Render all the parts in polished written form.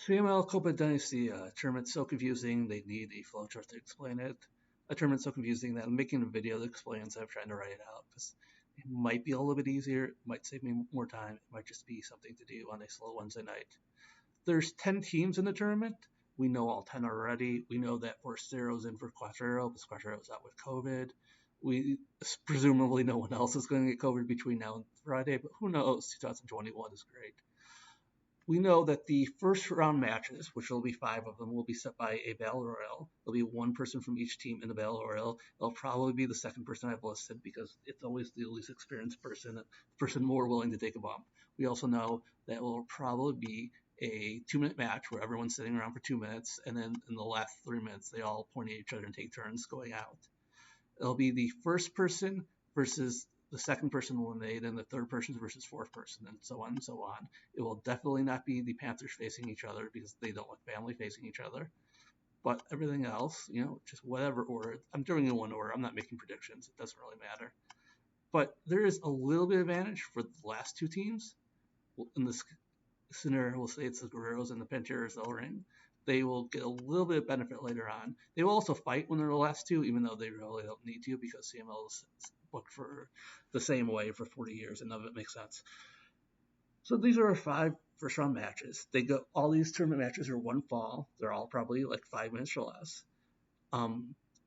CMLL Copa Dinastia tournament's so confusing, they need a flowchart to explain it. A tournament's so confusing that I'm making a video that explains it. I'm trying to write it out because it might be a little bit easier, it might save me more time, it might just be something to do on a slow Wednesday night. There's 10 teams in the tournament. We know all 10 already. We know that Forcero's in for Quattro, because Quattro's out with COVID. We presumably no one else is going to get COVID between now and Friday, but who knows? 2021 is great. We know that the first round matches, which will be 5 of them, will be set by a battle royal. There'll be one person from each team in the battle royal. It'll probably be the second person I've listed because it's always the least experienced person, the person more willing to take a bump. We also know that it will probably be a 2-minute match where everyone's sitting around for 2 minutes, and then in the last 3 minutes, they all point at each other and take turns going out. It'll be the first person versus the second person eliminated, and the third person versus fourth person, and so on and so on. It will definitely not be the Panthers facing each other because they don't like family facing each other. But everything else, just whatever order. I'm doing it in one order. I'm not making predictions. It doesn't really matter. But there is a little bit of advantage for the last two teams. In this scenario, we'll say it's the Guerreros and the Panteras del Ring. They will get a little bit of benefit later on. They will also fight when they're the last two, even though they really don't need to because CML is booked for the same way for 40 years, and none of it makes sense. So these are our 5 first-round matches. All these tournament matches are one fall. They're all probably like 5 minutes or less.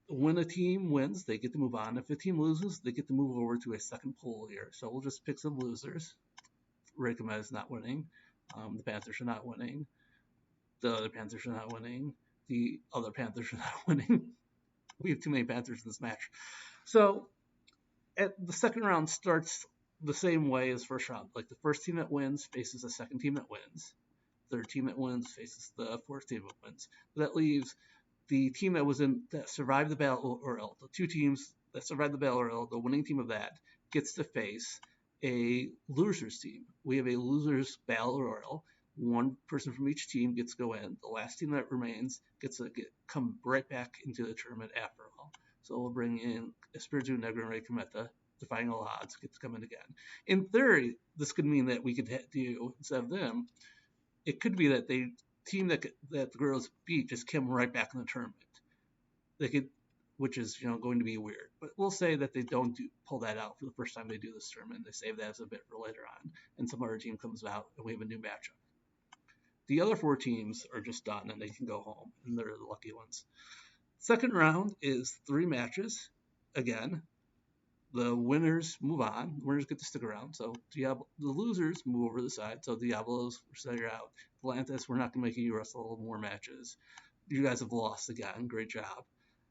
When a team wins, they get to move on. If a team loses, they get to move over to a second pool here. So we'll just pick some losers. Recommend is not winning. The Panthers are not winning. The other Panthers are not winning. The other Panthers are not winning. We have too many Panthers in this match. So the second round starts the same way as first round. Like the first team that wins faces the second team that wins. Third team that wins faces the fourth team that wins. That leaves the team that survived the battle royal. The 2 teams that survived the battle royal, the winning team of that gets to face a losers team. We have a losers battle royal. One person from each team gets to go in. The last team that remains gets to come right back into the tournament after all. So we'll bring in Espiritu Negro and Rey Cometa. The final odds get to come in again. In theory, this could mean that we could do, instead of them, it could be that the team that the girls beat just came right back in the tournament. They could, which is going to be weird. But we'll say that they don't pull that out for the first time they do this tournament. They save that as a bit for later on, and some other team comes out and we have a new matchup. The other 4 teams are just done and they can go home, and they're the lucky ones. Second round is 3 matches. Again, the winners move on. The winners get to stick around. So the losers move over to the side. So Diablos, you're out. Atlantis, we're not going to make you wrestle more matches. You guys have lost again. Great job.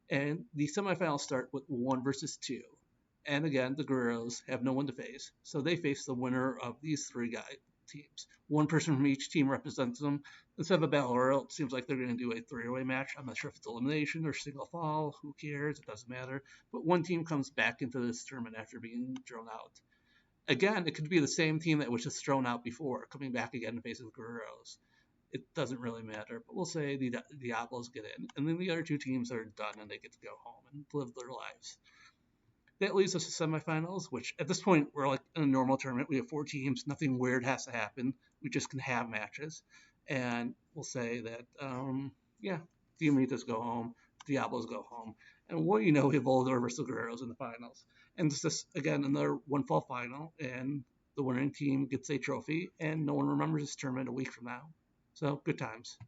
And the semifinals start with 1 versus 2. And again, the Guerreros have no one to face. So they face the winner of these 3 teams. One person from each team represents them. Instead of a battle royal, it seems like they're going to do a 3-way match. I'm not sure if it's elimination or single fall. Who cares? It doesn't matter. But one team comes back into this tournament after being thrown out. Again, it could be the same team that was just thrown out before, coming back again and facing the Guerreros. It doesn't really matter. But we'll say the Diablos get in. And then the other 2 teams are done and they get to go home and live their lives. That leaves us to semifinals, which at this point, we're like in a normal tournament. We have 4 teams. Nothing weird has to happen. We just can have matches. And we'll say that, Diamitas go home, Diablos go home. And we have Volador versus the Guerreros in the finals. And it's just, again, another one-fall final. And the winning team gets a trophy. And no one remembers this tournament a week from now. So, good times.